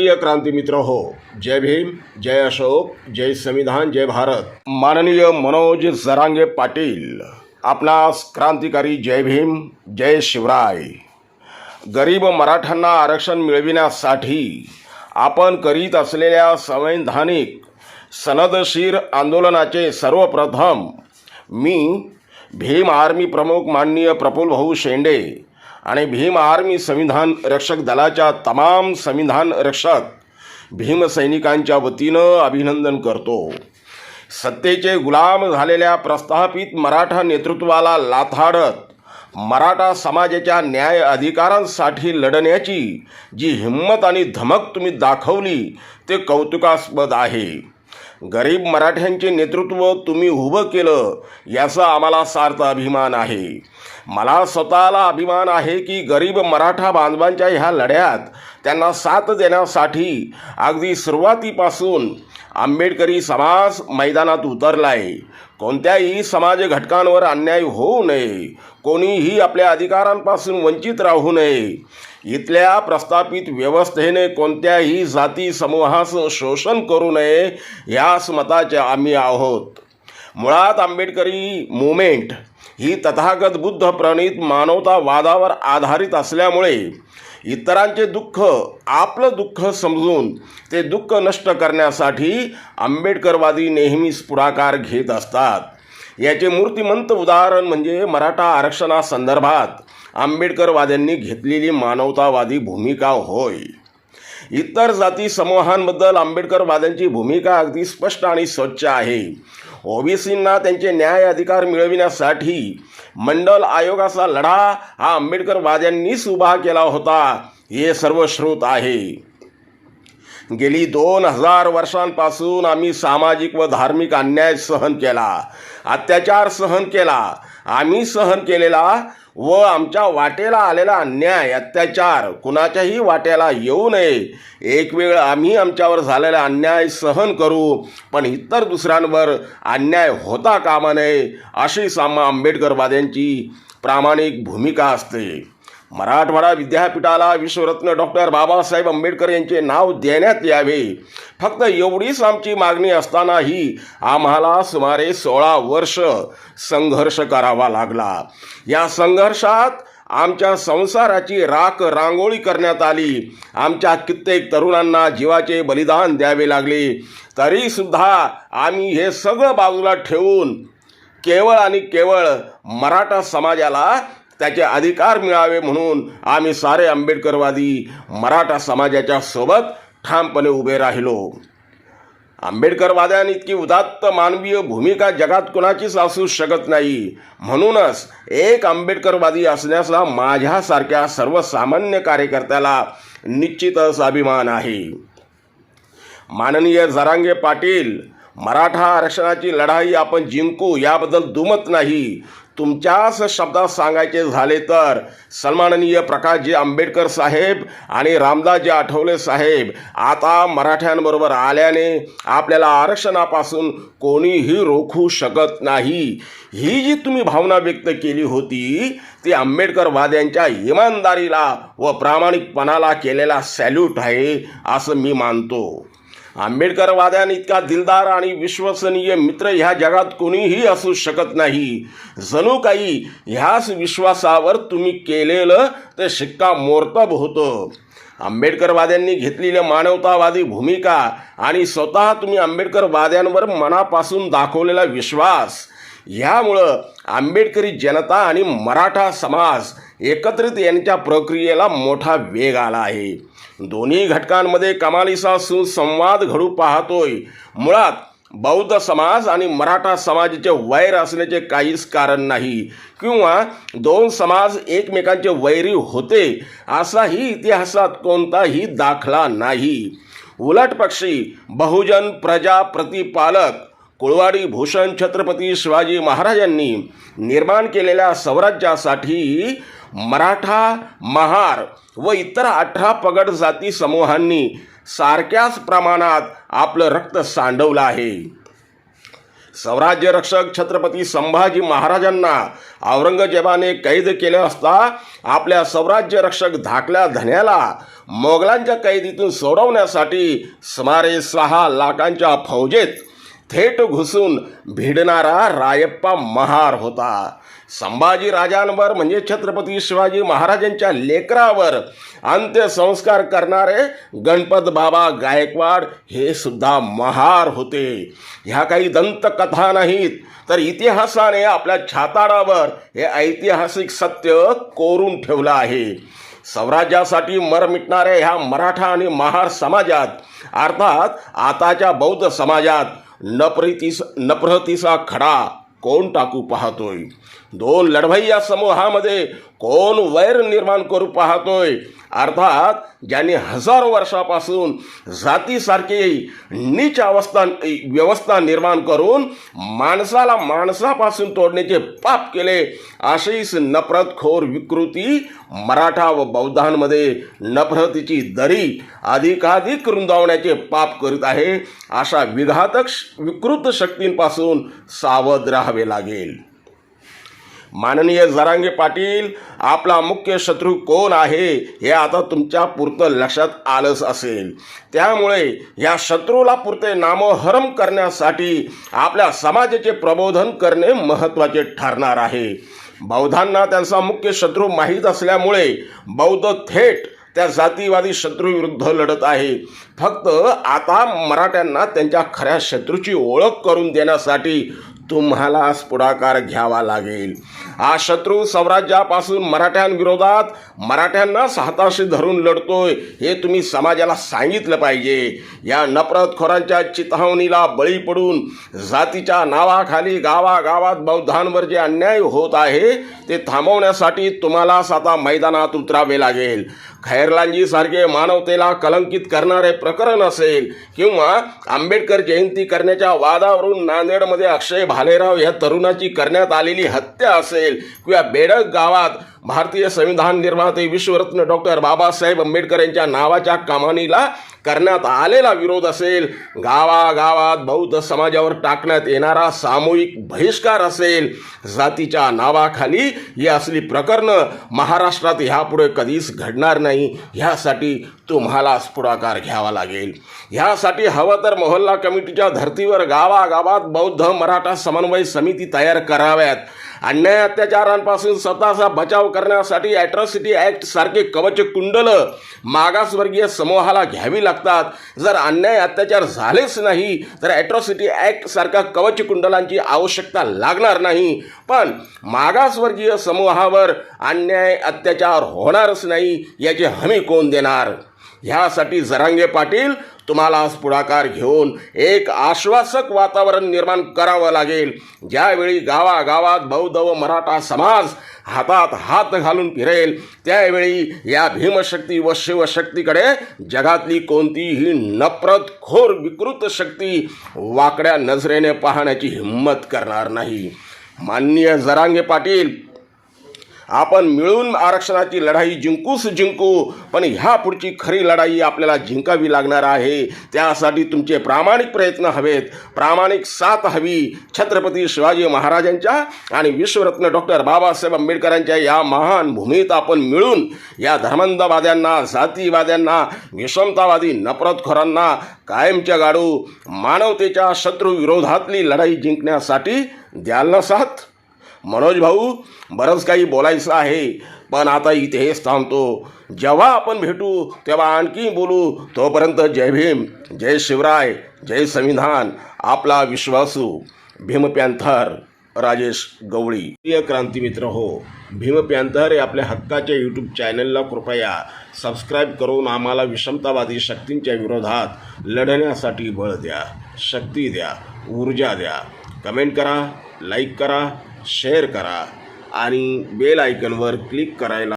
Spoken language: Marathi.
प्रिय क्रांती मित्र हो, जय भीम, जय अशोक, जय संविधान, जय भारत. माननीय मनोज जरांगे पाटील आपणास क्रांतिकारी जय भीम, जय शिवराय. गरीब मराठ्यांना आरक्षण मिळविण्यासाठी आपण करीत असलेल्या संवैधानिक सनदशीर आंदोलनाचे सर्वप्रथम मी भीम आर्मी प्रमुख माननीय प्रफुल्ल भाऊ शेंडे आणि भीम आर्मी संविधान रक्षक दलाच्या तमाम संविधान रक्षक भीमसैनिकांच्या वतीनं अभिनंदन करतो. सत्तेचे गुलाम झालेल्या प्रस्थापित मराठा नेतृत्वाला लाथाडत मराठा समाजाच्या न्याय अधिकारांसाठी लढण्याची जी हिंमत आणि धमक तुम्ही दाखवली ते कौतुकास्पद आहे. गरीब मराठ्यांचे नेतृत्व तुम्ही उभं केलं याचा आम्हाला सार्थ अभिमान आहे. मला स्वतःला अभिमान आहे की गरीब मराठा बांधवांच्या ह्या लढ्यात त्यांना साथ देण्यासाठी अगदी सुरुवातीपासून आंबेडकरी समाज मैदानात उतरला आहे. कोणत्याही समाज घटकांवर अन्याय होऊ नये, कोणीही आपल्या अधिकारांपासून वंचित राहू नये, इथल्या प्रस्थापित व्यवस्थेने कोणत्याही जाती समूहाचं शोषण करू नये याच मताचे आम्ही आहोत. मुळात आंबेडकरी मुवमेंट ही तथागत बुद्ध प्रणीत मानवतावादावर आधारित असल्यामुळे इतरांचे दुःख आपलं दुःख समजून ते दुःख नष्ट करण्यासाठी आंबेडकरवादी नेहमीच पुढाकार घेत असतात. याचे मूर्तिमंत उदाहरण म्हणजे मराठा आरक्षणासंदर्भात आंबेडकरवाद्यांनी घेतलेली मानवतावादी भूमिका होय. इतर जाती समूहांबद्दल आंबेडकरवाद्यांची भूमिका अगदी स्पष्ट आणि स्वच्छ आहे. ओबीसींना त्यांचे न्याय अधिकार मिळविण्यासाठी मंडल आयोगाचा लढा हा आंबेडकरवाद्यांनीच उभा केला होता हे सर्वश्रुत आहे. गेली 2000 वर्षांपासून आम्ही सामाजिक व धार्मिक अन्याय सहन केला, अत्याचार सहन केला. आम्ही सहन केलेला व आमच्या वाटेला आलेला अन्याय अत्याचार कुणाच्याही वाट्याला येऊ नये. एक वेळ आम्ही आमच्यावर झालेला अन्याय सहन करू, पण इतर दुसऱ्यांवर अन्याय होता कामा नये अशी आंबेडकरवाद्यांची प्रामाणिक भूमिका असते. मराठवाडा विद्यापीठाला विश्वरत्न डॉक्टर बाबासाहेब आंबेडकर यांचे नाव देण्यात यावे, फक्त एवढीच आमची मागणी असतानाही आम्हाला सुमारे 16 वर्ष संघर्ष करावा लागला. या संघर्षात आमच्या संसाराची राख रांगोळी करण्यात आली. आमच्या कित्येक तरुणांना जीवाचे बलिदान द्यावे लागले. तरीसुद्धा आम्ही हे सगळं बाजूला ठेवून केवळ आणि केवळ मराठा समाजाला त्याचे अधिकार मिळावे म्हणून आम्ही सारे आंबेडकरवादी मराठा समाजाच्या सोबत ठामपणे उभे राहिलो. आंबेडकरवाद्यांइतकी उदात्त मानवीय भूमिका जगात कोणाचीच असू शकत नाही. म्हणूनच एक आंबेडकरवादी असण्याचा माझ्यासारख्या सर्वसामान्य कार्यकर्त्याला निश्चितच अभिमान आहे. माननीय जरांगे पाटील, मराठा आरक्षणाची लढाई आपण जिंकू याबद्दल दुमत नाही. तुमच्याच शब्दात सांगायचे झाले तर सन्माननीय प्रकाशजी आंबेडकर साहेब आणि रामदासजी आठवले साहेब आता मराठ्यांबरोबर आल्याने आपल्याला आरक्षणापासून कोणीही रोखू शकत नाही. ही जी तुम्ही भावना व्यक्त केली होती ती आंबेडकरवाद्यांच्या इमानदारीला व प्रामाणिकपणाला केलेला सॅल्यूट आहे असं मी मानतो. आंबेडकरवाद्यांनी इतका दिलदार आणि विश्वसनीय मित्र ह्या जगात कोणीही असू शकत नाही. जणू काही ह्याच विश्वासावर तुम्ही केलेलं ते शिक्कामोर्तब होतं. आंबेडकरवाद्यांनी घेतलेली मानवतावादी भूमिका आणि स्वतः तुम्ही आंबेडकरवाद्यांवर मनापासून दाखवलेला विश्वास ह्यामुळं आंबेडकरी जनता आणि मराठा समाज एकत्रित यांच्या प्रक्रियेला मोठा वेग आला आहे. दोन्ही घटकांमध्ये कमालीचा सुसंवाद घडू पाहतोय. मुळात बौद्ध समाज आणि मराठा समाजाचे वैर असण्याचे काहीच कारण नाही किंवा दोन समाज एकमेकांचे वैरी होते असाही इतिहासात कोणताही दाखला नाही. उलट पक्षी बहुजन प्रजा प्रतिपालक कुळवाडी भूषण छत्रपती शिवाजी महाराजांनी निर्माण केलेल्या स्वराज्यासाठी मराठा, महार व इतर 18 पगड जाती समूहांनी सारख्याच प्रमाणात आपलं रक्त सांडवलं आहे. स्वराज्य रक्षक छत्रपती संभाजी महाराजांना औरंगजेबाने कैद केले असता आपल्या स्वराज्य रक्षक धाकल्या धन्याला मोगलांच्या कैदीतून सोडवण्यासाठी सुमारे 6 लाखांच्या फौजेत थेट घुसून भिडणारा रायप्पा महार होता. संभाजी राजांवर म्हणजे छत्रपती शिवाजी महाराजांच्या लेकरावर अंत्यसंस्कार करणारे गणपत बाबा गायकवाड हे सुद्धा महार होते. ह्या काही दंतकथा नाहीत, तर इतिहासाने आपल्या छाताडावर हे ऐतिहासिक सत्य कोरून ठेवलं आहे. स्वराज्यासाठी मर मिटणाऱ्या ह्या मराठा आणि महार समाजात, अर्थात आताच्या बौद्ध समाजात नफरतीचा खडा कोण टाकू पाहतोय? 2 लढवय्या समूहामध्ये कोण वैर निर्माण करू पाहतोय? अर्थात ज्यांनी हजारो वर्षापासून जातीसारखी नीच व्यवस्था निर्माण करून माणसाला माणसापासून तोडण्याचे पाप केले, अशीच नफरतखोर विकृती मराठा व बौद्धांमध्ये नफरतीची दरी अधिकाधिक रुंदावण्याचे पाप करीत आहे. अशा विकृत शक्तींपासून सावध राहावे लागेल. माननीय जरांगे पाटील, आपला मुख्य शत्रू कोण आहे हे आता तुमच्या पुरतं लक्षात आलंच असेल. त्यामुळे या शत्रूला पुरते नामोहरम करण्यासाठी आपल्या समाजाचे प्रबोधन करणे महत्त्वाचे ठरणार आहे. बौद्धांना त्यांचा मुख्य शत्रू माहीत असल्यामुळे बौद्ध थेट त्या जातीवादी शत्रूविरुद्ध लढत आहे. फक्त आता मराठ्यांना त्यांच्या खऱ्या शत्रूची ओळख करून देण्यासाठी तुम्हालाच पुढाकार घ्यावा लागेल. हा शत्रू स्वराज्यापासून मराठ्यांविरोधात मराठ्यांनाच हाताशी धरून लढतोय हे तुम्ही समाजाला सांगितलं पाहिजे. या नफरतखोरांच्या चिथावणीला बळी पडून जातीच्या नावाखाली गावागावात बौद्धांवर जे अन्याय होत आहे ते थांबवण्यासाठी तुम्हालाच आता मैदानात उतरावे लागेल. खैरलांजी सारखे मानवतेला कलंकित करणारे प्रकरण असेल किंवा आंबेडकर जयंती करण्याच्या वादावरून नांदेडमध्ये अक्षय भालेराव या तरुणाची करण्यात आलेली हत्या असेल किंवा बेडक गावात भारतीय संविधान निर्माते विश्वरत्न डॉक्टर बाबासाहेब आंबेडकर यांच्या नावाच्या कमानीला करण्यात आलेला विरोध असेल, गावागावात बौद्ध समाजावर टाकण्यात येणारा सामूहिक बहिष्कार असेल, जातीच्या नावाखाली ही असली प्रकरणं महाराष्ट्रात ह्यापुढे कधीच घडणार नाही. ह्यासाठी तुम्हालाच पुढाकार घ्यावा लागेल. ह्यासाठी हवं तर मोहल्ला कमिटीच्या धर्तीवर गावागावात बौद्ध मराठा समन्वय समिती तयार कराव्यात. अन्याय अत्याचारांपासून स्वतःचा बचाव करण्यासाठी ॲट्रॉसिटी ॲक्ट सारखे कवच कुंडलं मागासवर्गीय समूहाला घ्यावी लागतात. जर अन्याय अत्याचार झालेच नाही तर ॲट्रॉसिटी ॲक्ट सारख्या कवच कुंडलांची आवश्यकता लागणार नाही. पण मागासवर्गीय समूहावर अन्याय अत्याचार होणारच नाही याची हमी कोण देणार? ह्यासाठी जरांगे पाटील तुम्हालाच पुढाकार घेऊन एक आश्वासक वातावरण निर्माण करावं लागेल. ज्यावेळी गावागावात बौद्ध व मराठा समाज हातात हात घालून फिरेल त्यावेळी या भीमशक्ती व शिवशक्तीकडे जगातली कोणतीही नफरतखोर विकृत शक्ती वाकड्या नजरेने पाहण्याची हिंमत करणार नाही. माननीय जरांगे पाटील, आपण मिळून आरक्षणाची लढाई जिंकू, पण ह्या पुढची खरी लढाई आपल्याला जिंकावी लागणार आहे. त्यासाठी तुमचे प्रामाणिक प्रयत्न हवेत, प्रामाणिक साथ हवी. छत्रपती शिवाजी महाराजांच्या आणि विश्वरत्न डॉक्टर बाबासाहेब आंबेडकरांच्या या महान भूमीत आपण मिळून या धर्मांधवाद्यांना, जातीवाद्यांना, विषमतावादी नफरतखोरांना कायमच्या गाडू मानवतेच्या शत्रू विरोधातली लढाई जिंकण्यासाठी द्याल ना साथ? मनोज भाऊ, बरंच काही बोलायचं आहे, पण आता इथेच थांबतो. जेव्हा आपण भेटू तेव्हा आणखी बोलू. तोपर्यंत जय भीम, जय शिवराय, जय संविधान. आपला विश्वासू भीम पॅन्थर राजेश गवळी. प्रिय क्रांतिमित्र हो, भीम पॅन्थर हे आपल्या हक्काच्या यूट्यूब चॅनलला कृपया सबस्क्राईब करून आम्हाला विषमतावादी शक्तींच्या विरोधात लढण्यासाठी बळ द्या, शक्ती द्या, ऊर्जा द्या. कमेंट करा, लाईक करा, शेअर करा आणि बेल आयकॉनवर क्लिक करायला